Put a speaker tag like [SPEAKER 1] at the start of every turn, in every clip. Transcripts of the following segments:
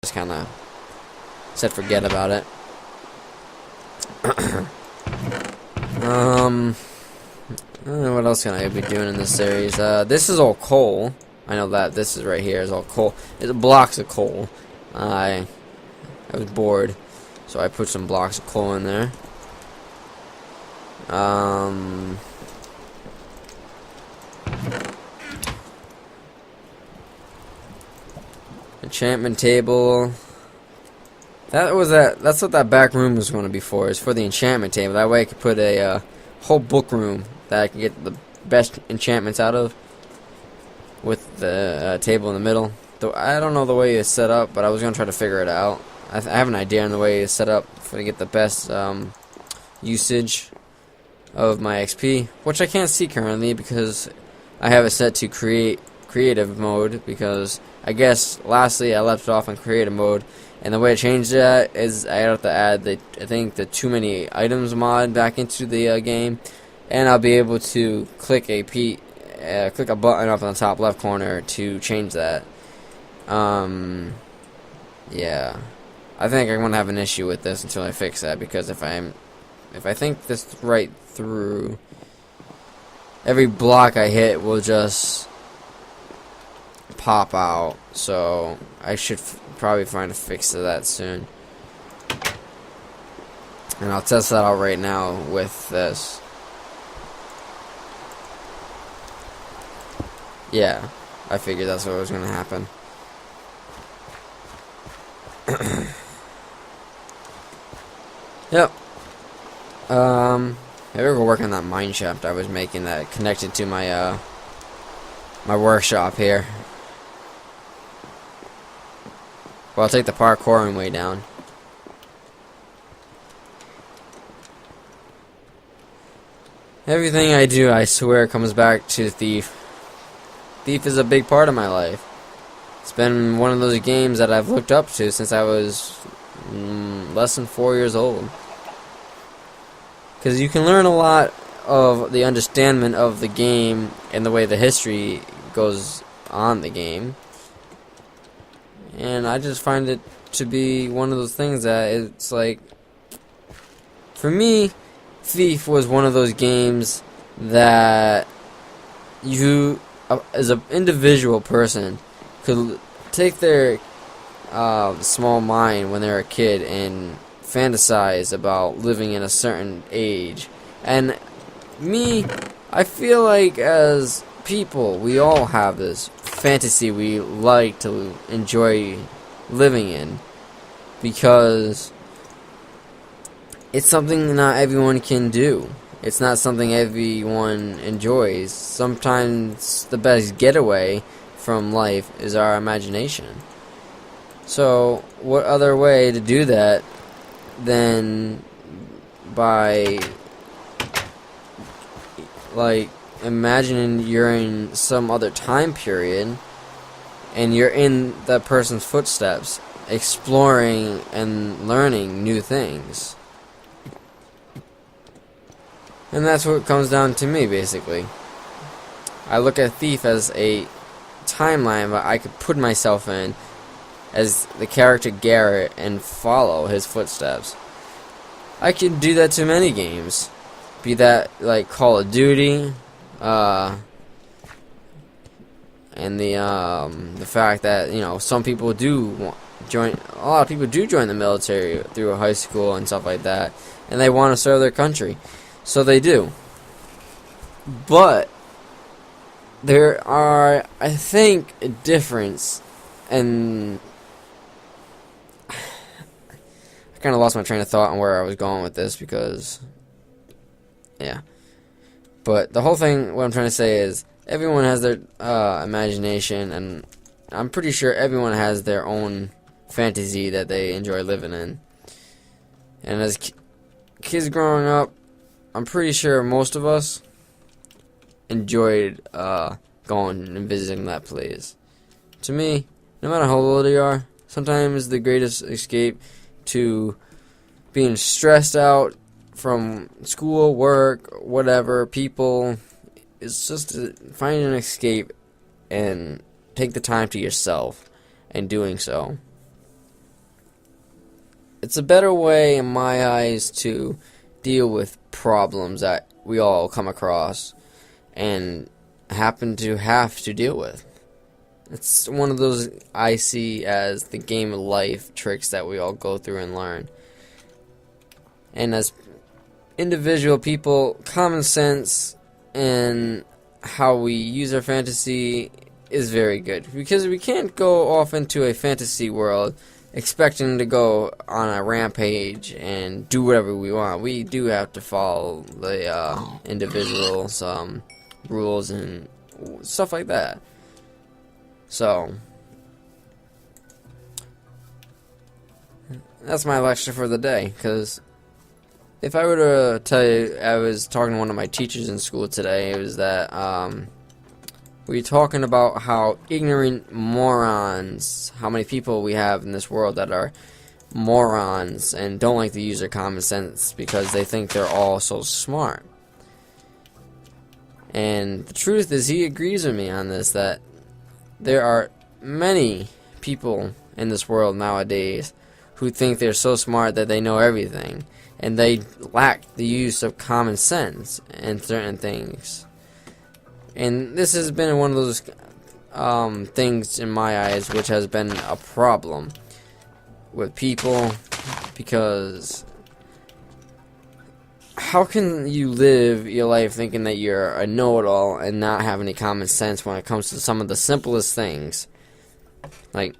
[SPEAKER 1] just kind of said forget about it. What else can I be doing in this series? This is all coal. I know that this is right here is all coal. It's blocks of coal. I was bored, so I put some blocks of coal in there. Enchantment table. That's what that back room was going to be for. Is for the enchantment table. That way I could put a whole book room that I can get the best enchantments out of, with the table in the middle. Though I don't know the way it's set up, but I was going to try to figure it out. I have an idea on the way it's set up to get the best usage of my XP, which I can't see currently because I have it set to creative mode, because I guess lastly I left it off on creative mode, and the way I changed that is I have to add the the too many items mod back into the game, and I'll be able to click a button up on the top left corner to change that. Yeah, I think I'm gonna have an issue with this until I fix that, because if I think this right through, every block I hit will just pop out, so I should probably find a fix to that soon. And I'll test that out right now with this. Yeah, I figured that's what was going to happen. Yep. Maybe we'll go work on that mine shaft I was making that connected to my my workshop here. Well, I'll take the parkouring way down. Everything I do, I swear, comes back to Thief. Thief is a big part of my life. It's been one of those games that I've looked up to since I was less than 4 years old. Because you can learn a lot of the understanding of the game and the way the history goes on the game. And I just find it to be one of those things that it's like, for me, Thief was one of those games that you, as an individual person, could take their small mind when they're a kid and fantasize about living in a certain age. And me, I feel like as people, we all have this fantasy we like to enjoy living in, because it's something not everyone can do. It's not something everyone enjoys. Sometimes the best getaway from life is our imagination. So what other way to do that than by, like, imagining you're in some other time period and you're in that person's footsteps, exploring and learning new things. And that's what it comes down to me, basically. I look at Thief as a timeline that I could put myself in as the character Garrett and follow his footsteps. I could do that to many games, be that like Call of Duty, and the fact that, you know, some people do join, a lot of people do join the military through high school and stuff like that, and they want to serve their country, so they do. But there are, I think, a difference, and I kind of lost my train of thought on where I was going with this, because, yeah. But the whole thing, what I'm trying to say is, everyone has their imagination, and I'm pretty sure everyone has their own fantasy that they enjoy living in. And as kids growing up, I'm pretty sure most of us enjoyed going and visiting that place. To me, no matter how old you are, sometimes the greatest escape to being stressed out from school, work, whatever, people, is just to find an escape and take the time to yourself in doing so. it's a better way in my eyes to deal with problems that we all come across and happen to have to deal with. It's one of those I see as the game of life tricks that we all go through and learn. And as individual people, common sense and how we use our fantasy is very good, because we can't go off into a fantasy world expecting to go on a rampage and do whatever we want. We do have to follow the individual rules and stuff like that. So that's my lecture for the day. Because if I were to tell you, I was talking to one of my teachers in school today. It was that we were talking about how ignorant morons, how many people we have in this world that are morons and don't like to use their common sense because they think they're all so smart. And the truth is, he agrees with me on this, that there are many people in this world nowadays who think they're so smart that they know everything, and they lack the use of common sense in certain things. And this has been one of those things in my eyes which has been a problem with people, because how can you live your life thinking that you're a know-it-all and not have any common sense when it comes to some of the simplest things, like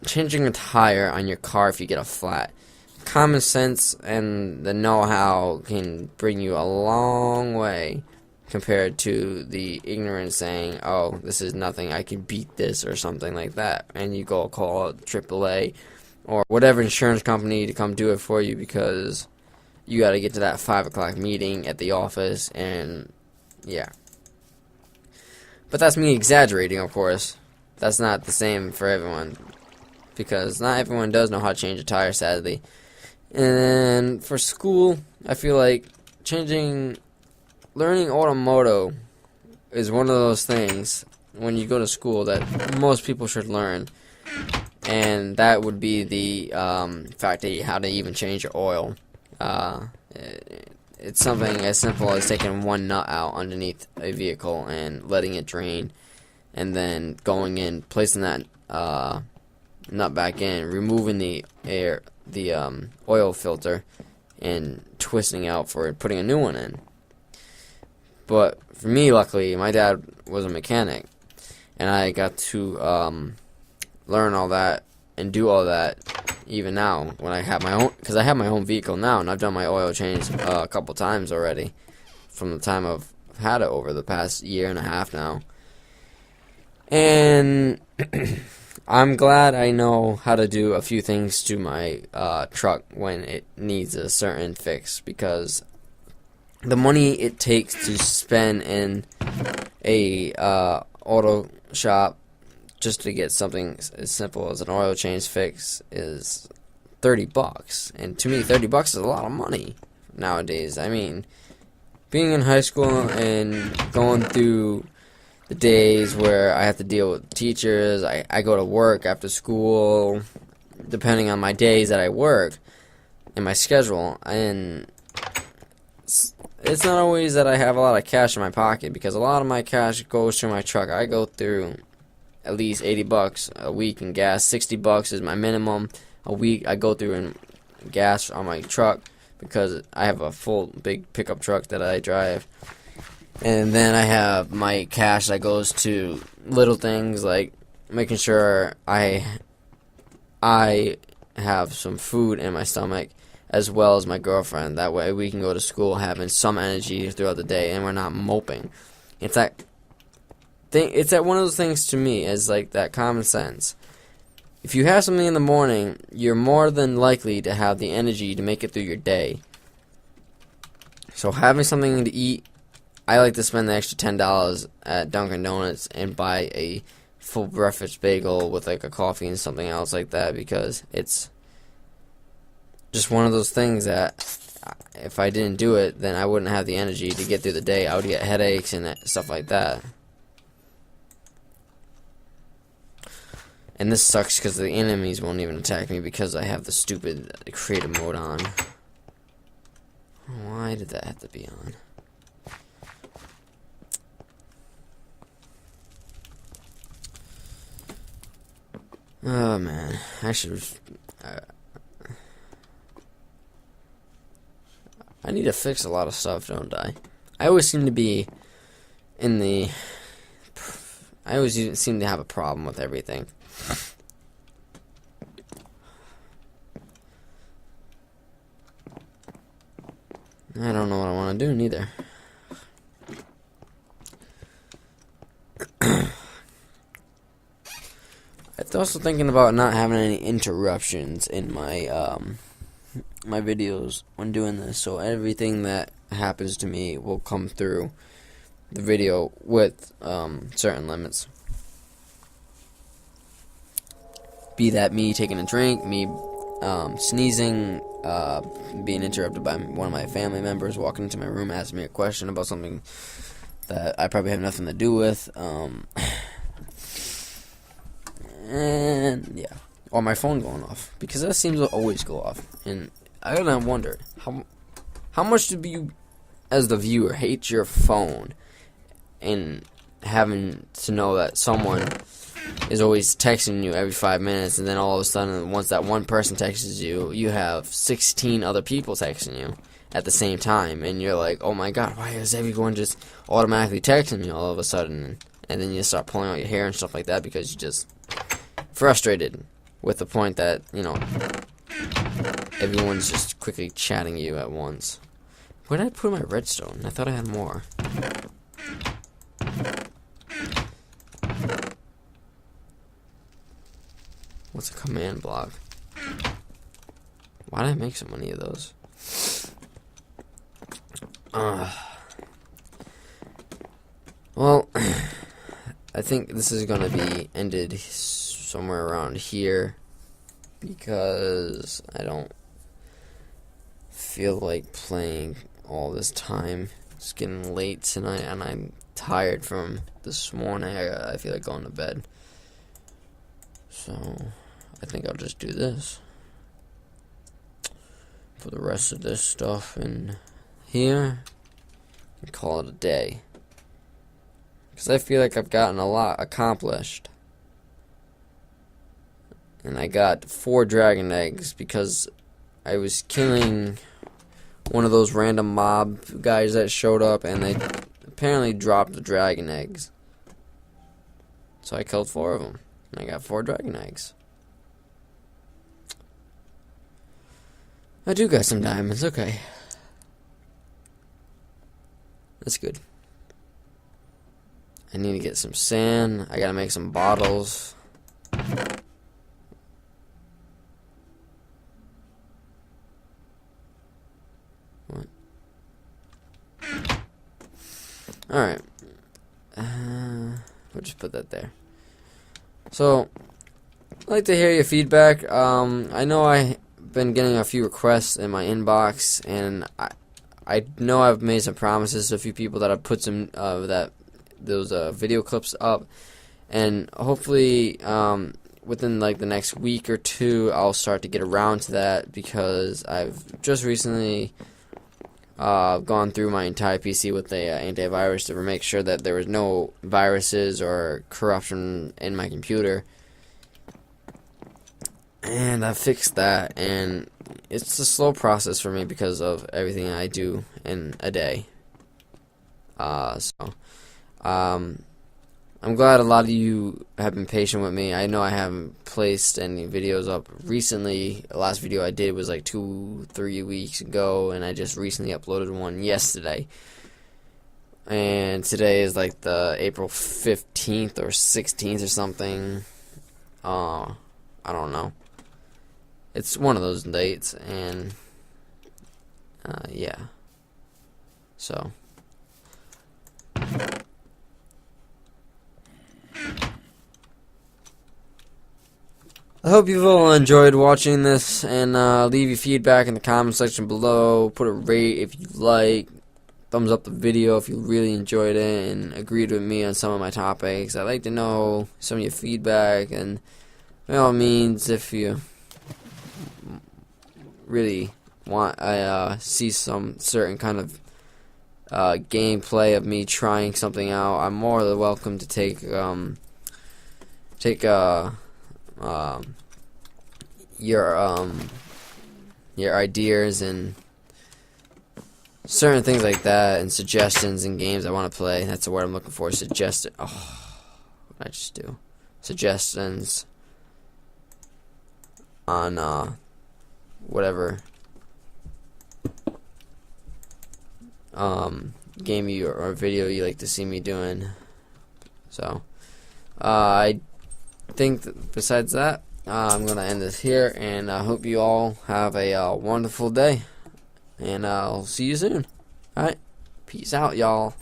[SPEAKER 1] changing a tire on your car if you get a flat? Common sense and the know-how can bring you a long way compared to the ignorance saying, oh, this is nothing, I can beat this, or something like that. And you go call AAA or whatever insurance company to come do it for you because you got to get to that 5 o'clock meeting at the office, and yeah. But that's me exaggerating, of course. That's not the same for everyone, because not everyone does know how to change a tire, sadly. And for school, I feel like learning automotive is one of those things when you go to school that most people should learn. And that would be the fact that how to even change your oil. It's something as simple as taking one nut out underneath a vehicle and letting it drain, and then going in, placing that nut back in, removing the oil filter, and twisting out for it, putting a new one in. But for me, luckily, my dad was a mechanic, and I got to learn all that and do all that even now when I have my own, because I have my own vehicle now, and I've done my oil change a couple times already from the time I've had it over the past year and a half now. And I'm glad I know how to do a few things to my truck when it needs a certain fix, because the money it takes to spend in a auto shop just to get something as simple as an oil change fix is $30, and to me $30 is a lot of money nowadays. I mean, being in high school and going through the days where I have to deal with teachers, I go to work after school, depending on my days that I work and my schedule, and it's not always that I have a lot of cash in my pocket, because a lot of my cash goes to my truck. I go through at least $80 a week in gas. $60 is my minimum a week I go through in gas on my truck, because I have a full big pickup truck that I drive. And then I have my cash that goes to little things like making sure I have some food in my stomach, as well as my girlfriend. That way we can go to school having some energy throughout the day and we're not moping. It's that one of those things to me is like that common sense. If you have something in the morning, you're more than likely to have the energy to make it through your day. So having something to eat, I like to spend the extra $10 at Dunkin' Donuts and buy a full breakfast bagel with like a coffee and something else like that, because it's just one of those things that if I didn't do it, then I wouldn't have the energy to get through the day. I would get headaches and stuff like that. And this sucks because the enemies won't even attack me because I have the stupid creative mode on. Why did that have to be on? Oh man, I should. I need to fix a lot of stuff, don't I? I always seem to be in the. I always seem to have a problem with everything. I don't know what I want to do neither. I'm also thinking about not having any interruptions in my my videos when doing this, so everything that happens to me will come through the video with certain limits. Be that me taking a drink, me sneezing, being interrupted by one of my family members walking into my room asking me a question about something that I probably have nothing to do with, and yeah, or my phone going off, because that seems to always go off. And I gotta wonder how much do you, as the viewer, hate your phone and having to know that someone is always texting you every 5 minutes, and then all of a sudden, once that one person texts you, you have 16 other people texting you at the same time, and you're like, oh my god, why is everyone just automatically texting me all of a sudden? And then you start pulling out your hair and stuff like that because you just frustrated with the point that, you know, everyone's just quickly chatting you at once. Where did I put my redstone? I thought I had more. What's a command block? Why did I make so many of those? Well, I think this is gonna be ended somewhere around here because I don't feel like playing all this time. It's getting late tonight and I'm tired from this morning. I feel like going to bed. So I think I'll just do this. Put the rest of this stuff in here and call it a day. Because I feel like I've gotten a lot accomplished. And I got 4 dragon eggs because I was killing one of those random mob guys that showed up, and they apparently dropped the dragon eggs. So I killed 4 of them, and I got 4 dragon eggs. I do got some diamonds, okay. That's good. I need to get some sand. I gotta make some bottles. What? Alright. We'll just put that there. So, I'd like to hear your feedback. I know I've been getting a few requests in my inbox, and I know I've made some promises to a few people that I've put some those video clips up, and hopefully within like the next week or 2 I'll start to get around to that, because I've just recently gone through my entire PC with the antivirus to make sure that there was no viruses or corruption in my computer, and I fixed that. And it's a slow process for me because of everything I do in a day. I'm glad a lot of you have been patient with me. I know I haven't placed any videos up recently. The last video I did was like 2-3 weeks ago, and I just recently uploaded one yesterday. And today is like the April 15th or 16th or something. I don't know. It's one of those dates, and yeah. So I hope you've all enjoyed watching this, and leave your feedback in the comment section below. Put a rate if you like. Thumbs up the video if you really enjoyed it and agreed with me on some of my topics. I'd like to know some of your feedback, and by all means, if you really want see some certain kind of gameplay of me trying something out, I'm more than welcome to take your ideas and certain things like that, and suggestions and games I want to play. That's the word I'm looking for. Oh, what did I just do? Suggestions on whatever game or video you like to see me doing. So I think besides that, I'm gonna end this here, and I hope you all have a wonderful day, and I'll see you soon. Alright, peace out, y'all.